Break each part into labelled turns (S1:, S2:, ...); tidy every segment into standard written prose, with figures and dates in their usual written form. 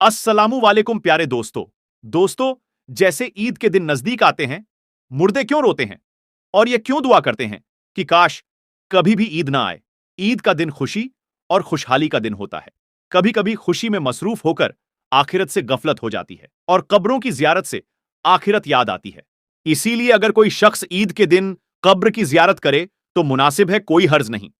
S1: अस्सलामु वालेकुम प्यारे दोस्तों, जैसे ईद के दिन नजदीक आते हैं, मुर्दे क्यों रोते हैं और ये क्यों दुआ करते हैं कि काश कभी भी ईद ना आए। ईद का दिन खुशी और खुशहाली का दिन होता है। कभी कभी खुशी में मसरूफ होकर आखिरत से गफलत हो जाती है और कब्रों की जियारत से आखिरत याद आती है। इसीलिए अगर कोई शख्स ईद के दिन कब्र की जियारत करे तो मुनासिब है, कोई हर्ज नहीं,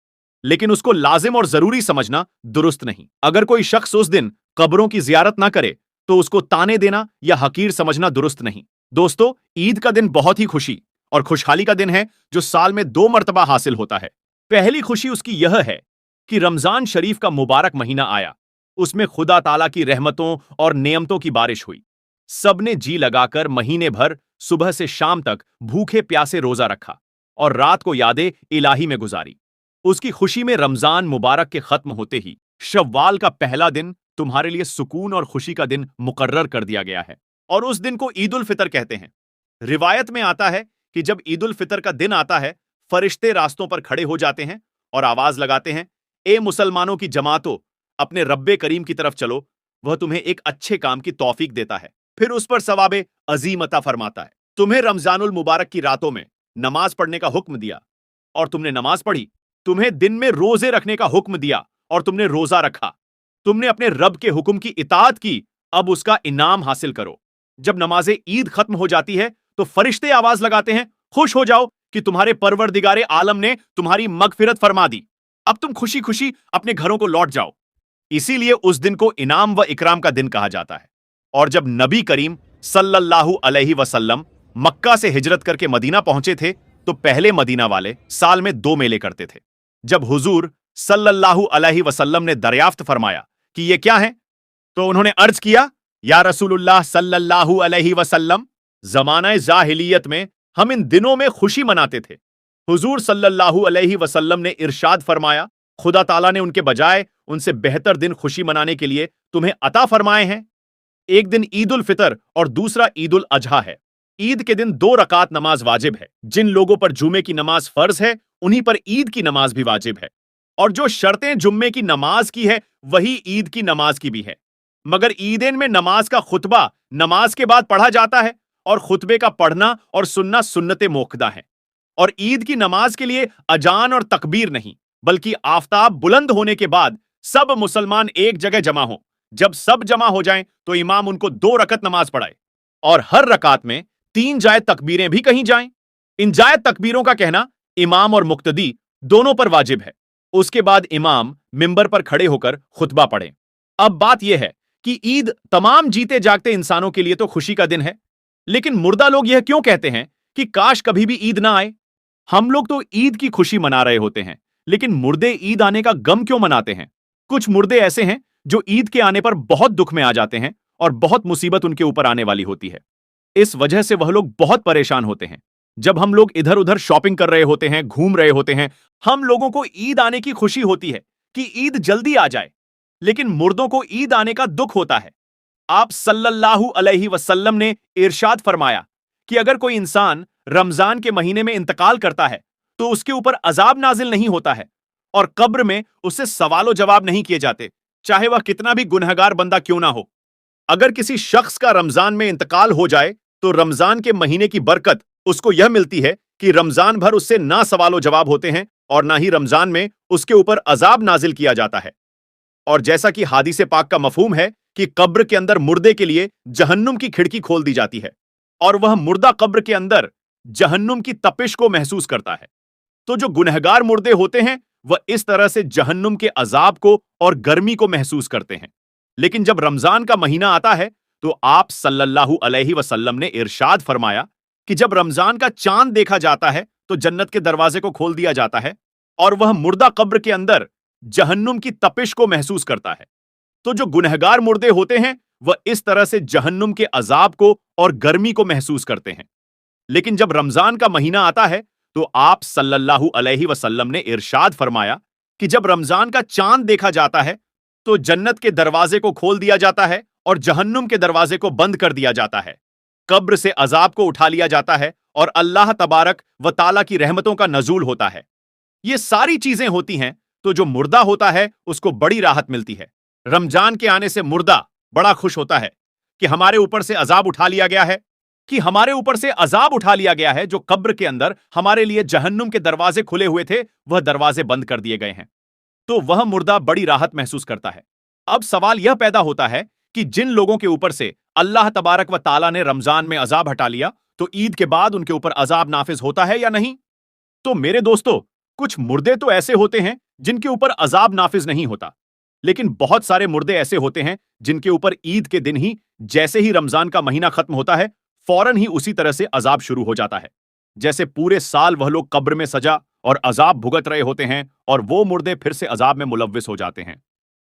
S1: लेकिन उसको लाजिम और जरूरी समझना दुरुस्त नहीं। अगर कोई शख्स उस दिन कब्रों की जियारत ना करे तो उसको ताने देना या हकीर समझना दुरुस्त नहीं। दोस्तों, ईद का दिन बहुत ही खुशी और खुशहाली का दिन है जो साल में 2 मर्तबा हासिल होता है। पहली खुशी उसकी यह है कि रमजान शरीफ का मुबारक महीना आया। उसमें खुदा ताला की रहमतों और नेमतों की बारिश हुई। सबने जी लगाकर महीने भर सुबह से शाम तक भूखे प्यासे रोजा रखा और रात को यादें इलाही में गुजारी। उसकी खुशी में रमजान मुबारक के खत्म होते ही शव्वाल का पहला दिन तुम्हारे लिए सुकून और खुशी का दिन मुकर्रर कर दिया गया है और उस दिन को ईद उल फितर कहते हैं। रिवायत में आता है कि जब ईद उल फितर का दिन आता है, फरिश्ते रास्तों पर खड़े हो जाते हैं और आवाज लगाते हैं, ए मुसलमानों की जमातों, अपने रब्बे करीम की तरफ चलो, वह तुम्हें एक अच्छे काम की तौफीक देता है, फिर उस पर सवाबे अजीम अता फरमाता है। तुम्हें रमजानुल मुबारक की रातों में नमाज पढ़ने का हुक्म दिया और तुमने नमाज पढ़ी। तुम्हें दिन में रोजे रखने का हुक्म दिया और तुमने रोजा रखा। तुमने अपने रब के हुक्म की इताअत की, अब उसका इनाम हासिल करो। जब नमाज़े ईद खत्म हो जाती है तो फरिश्ते आवाज लगाते हैं, खुश हो जाओ कि तुम्हारे परवरदिगारे आलम ने तुम्हारी मगफिरत फरमा दी। अब तुम खुशी खुशी अपने घरों को लौट जाओ। इसीलिए उस दिन को इनाम व इकराम का दिन कहा जाता है। और जब नबी करीम सल्लल्लाहु अलैहि वसल्लम मक्का से हिजरत करके मदीना पहुंचे थे तो पहले मदीना वाले साल में 2 मेले करते थे। जब हुजूर सल्लल्लाहु अलैहि वसल्लम ने दरियाफ्त फरमाया कि ये क्या है, तो उन्होंने अर्ज किया, या रसूलुल्लाह सल्लल्लाहु अलैहि वसल्लम, जमाना जाहिलियत में हम इन दिनों में खुशी मनाते थे। हुजूर सल्लल्लाहु अलैहि वसल्लम ने इरशाद फरमाया, खुदा ताला ने उनके बजाय उनसे बेहतर दिन खुशी मनाने के लिए तुम्हें अता फरमाए हैं। एक दिन ईद उल फितर और दूसरा ईद उल अजहा है। ईद के दिन 2 रकात नमाज वाजिब है। जिन लोगों पर जुमे की नमाज फर्ज है, उन्हीं पर ईद की नमाज भी वाजिब है। और जो शर्तें जुम्मे की नमाज की है, वही ईद की नमाज की भी है। मगर ईदेन में नमाज का खुतबा नमाज के बाद पढ़ा जाता है और खुतबे का पढ़ना और सुनना सुन्नते मोकदा है। और ईद की नमाज के लिए अजान और तकबीर नहीं, बल्कि आफताब बुलंद होने के बाद सब मुसलमान एक जगह जमा हो। जब सब जमा हो जाएं तो इमाम उनको 2 रकत नमाज पढ़ाए और हर रकात में 3 जायद तकबीरें भी कहीं जाएं। इन जायद तकबीरों का कहना इमाम और मुक्तदी दोनों पर वाजिब है। उसके बाद इमाम मिंबर पर खड़े होकर खुतबा पढ़े। अब बात यह है कि ईद तमाम जीते जागते इंसानों के लिए तो खुशी का दिन है, लेकिन मुर्दा लोग यह क्यों कहते हैं कि काश कभी भी ईद ना आए। हम लोग तो ईद की खुशी मना रहे होते हैं, लेकिन मुर्दे ईद आने का गम क्यों मनाते हैं। कुछ मुर्दे ऐसे हैं जो ईद के आने पर बहुत दुख में आ जाते हैं और बहुत मुसीबत उनके ऊपर आने वाली होती है। इस वजह से वह लोग बहुत परेशान होते हैं। जब हम लोग इधर उधर शॉपिंग कर रहे होते हैं, घूम रहे होते हैं, हम लोगों को ईद आने की खुशी होती है कि ईद जल्दी आ जाए, लेकिन मुर्दों को ईद आने का दुख होता है। आप सल्लल्लाहु अलैहि वसल्लम ने इरशाद फरमाया कि अगर कोई इंसान रमजान के महीने में इंतकाल करता है तो उसके ऊपर अजाब नाजिल नहीं होता है और कब्र में उससे सवालो जवाब नहीं किए जाते, चाहे वह कितना भी गुनहगार बंदा क्यों ना हो। अगर किसी शख्स का रमजान में इंतकाल हो जाए तो रमजान के महीने की बरकत उसको यह मिलती है कि रमजान भर उससे ना सवालो जवाब होते हैं और ना ही रमजान में उसके ऊपर अजाब नाजिल किया जाता है। और जैसा कि हादीसे पाक का मफहूम है कि कब्र के अंदर मुर्दे के लिए जहन्नुम की खिड़की खोल दी जाती है और वह मुर्दा कब्र के अंदर जहन्नुम की तपिश को महसूस करता है। तो जो गुनहगार मुर्दे होते हैं वह इस तरह से जहन्नुम के अजाब को और गर्मी को महसूस करते हैं। लेकिन जब रमजान का महीना आता है तो आप सल्लल्लाहु अलैहि वसल्लम ने इरशाद फरमाया कि जब रमजान का चांद देखा जाता है तो जन्नत के दरवाजे को खोल दिया जाता है और वह मुर्दा कब्र के अंदर जहन्नुम की तपिश को महसूस करता है। तो जो गुनहगार मुर्दे होते हैं वह इस तरह से जहन्नुम के अजाब को और गर्मी को महसूस करते हैं। लेकिन जब रमजान का महीना आता है तो आप सल्लल्लाहु अलैहि वसल्लम ने इरशाद फरमाया कि जब रमजान का चांद देखा जाता है तो जन्नत के दरवाजे को खोल दिया जाता है और जहन्नुम के दरवाजे को बंद कर दिया जाता है। कब्र से अजाब को उठा लिया जाता है और अल्लाह तबारक व ताला की रहमतों का नजूल होता है। ये सारी चीजें होती हैं तो जो मुर्दा होता है उसको बड़ी राहत मिलती है। रमजान के आने से मुर्दा बड़ा खुश होता है कि हमारे ऊपर से अजाब उठा लिया गया है, जो कब्र के अंदर हमारे लिए जहन्नुम के दरवाजे खुले हुए थे, वह दरवाजे बंद कर दिए गए हैं। तो वह मुर्दा बड़ी राहत महसूस करता है। अब सवाल यह पैदा होता है कि जिन लोगों के ऊपर से अल्लाह तबारक व ताला ने रमजान में अजाब हटा लिया, तो ईद के बाद उनके ऊपर अजाब नाफिज होता है या नहीं? तो मेरे दोस्तों, कुछ मुर्दे तो ऐसे होते हैं जिनके ऊपर अजाब नाफिज नहीं होता, लेकिन बहुत सारे मुर्दे ऐसे होते हैं जिनके ऊपर ईद के दिन ही, जैसे ही रमजान का महीना खत्म होता है, फौरन ही उसी तरह से अजाब शुरू हो जाता है, जैसे पूरे साल वह लोग कब्र में सजा और अजाब भुगत रहे होते हैं और वो मुर्दे फिर से अजाब में मुलव्विस हो जाते हैं।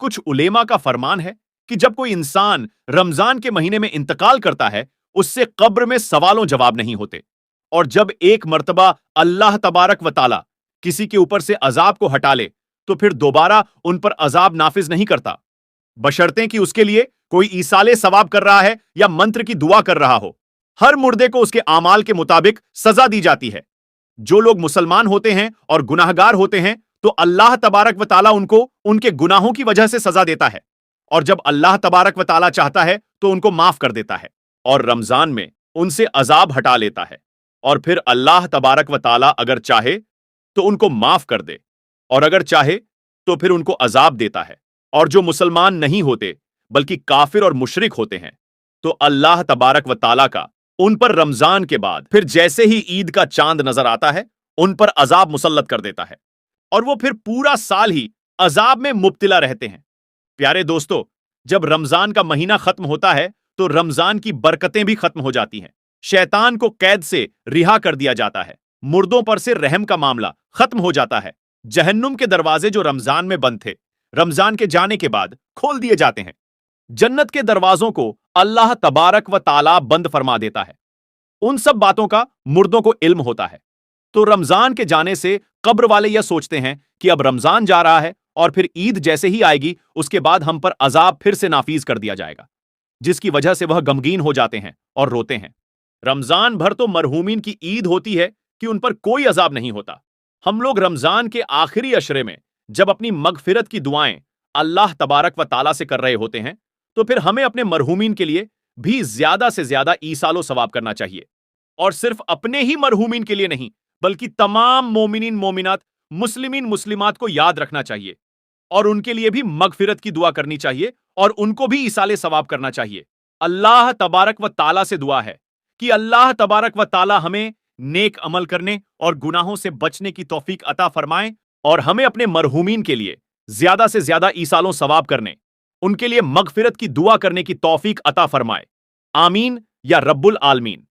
S1: कुछ उलेमा का फरमान है कि जब कोई इंसान रमजान के महीने में इंतकाल करता है, उससे कब्र में सवालों जवाब नहीं होते, और जब एक मर्तबा अल्लाह तबारक व ताला किसी के ऊपर से अजाब को हटा ले, तो फिर दोबारा उन पर अजाब नाफिज नहीं करता, बशर्ते कि उसके लिए कोई ईसाले सवाब कर रहा है या मंत्र की दुआ कर रहा हो। हर मुर्दे को उसके आमाल के मुताबिक सजा दी जाती है। जो लोग मुसलमान होते हैं और गुनाहगार होते हैं, तो अल्लाह तबारक व ताला उनको उनके गुनाहों की वजह से सजा देता है, और जब अल्लाह तबारक व ताला चाहता है तो उनको माफ कर देता है और रमजान में उनसे अजाब हटा लेता है। और फिर अल्लाह तबारक व ताला अगर चाहे तो उनको माफ कर दे, और अगर चाहे तो फिर उनको अजाब देता है। और जो मुसलमान नहीं होते बल्कि काफिर और मुशरिक होते हैं, तो अल्लाह तबारक व ताला का उन पर रमजान के बाद फिर जैसे ही ईद का चांद नजर आता है, उन पर अजाब मुसल्लत कर देता है, और वो फिर पूरा साल ही अजाब में मुब्तिला रहते हैं। प्यारे दोस्तों, जब रमजान का महीना खत्म होता है, तो रमजान की बरकतें भी खत्म हो जाती हैं। शैतान को कैद से रिहा कर दिया जाता है, मुर्दों पर से रहम का मामला खत्म हो जाता है। जहन्नुम के दरवाजे जो रमजान में बंद थे, रमजान के जाने के बाद खोल दिए जाते हैं। जन्नत के दरवाजों को अल्लाह तबारक व ताला बंद फरमा देता है। उन सब बातों का मुर्दों को इल्म होता है। तो रमजान के जाने से कब्र वाले यह सोचते हैं कि अब रमजान जा रहा है और फिर ईद जैसे ही आएगी, उसके बाद हम पर अजाब फिर से नाफिज कर दिया जाएगा, जिसकी वजह से वह गमगीन हो जाते हैं और रोते हैं। रमजान भर तो मरहूमीन की ईद होती है कि उन पर कोई अजाब नहीं होता। हम लोग रमजान के आखिरी अशरे में जब अपनी मगफिरत की दुआएं अल्लाह तबारक व ताला से कर रहे होते हैं, तो फिर हमें अपने मरहूमीन के लिए भी ज्यादा से ज्यादा ईसालो सवाब करना चाहिए, और सिर्फ अपने ही मरहूमीन के लिए नहीं, बल्कि तमाम मोमिनीन मोमिनात, मुस्लिमीन मुस्लिमात को याद रखना चाहिए और उनके लिए भी मगफिरत की दुआ करनी चाहिए और उनको भी ईसाले सवाब करना चाहिए। अल्लाह तबारक व ताला से दुआ है कि अल्लाह तबारक व ताला हमें नेक अमल करने और गुनाहों से बचने की तौफीक अता फरमाए, और हमें अपने मरहूमीन के लिए ज्यादा से ज्यादा ईसालों सवाब करने, उनके लिए मगफिरत की दुआ करने की तौफीक अता फरमाए। आमीन या रब्बुल आलमीन।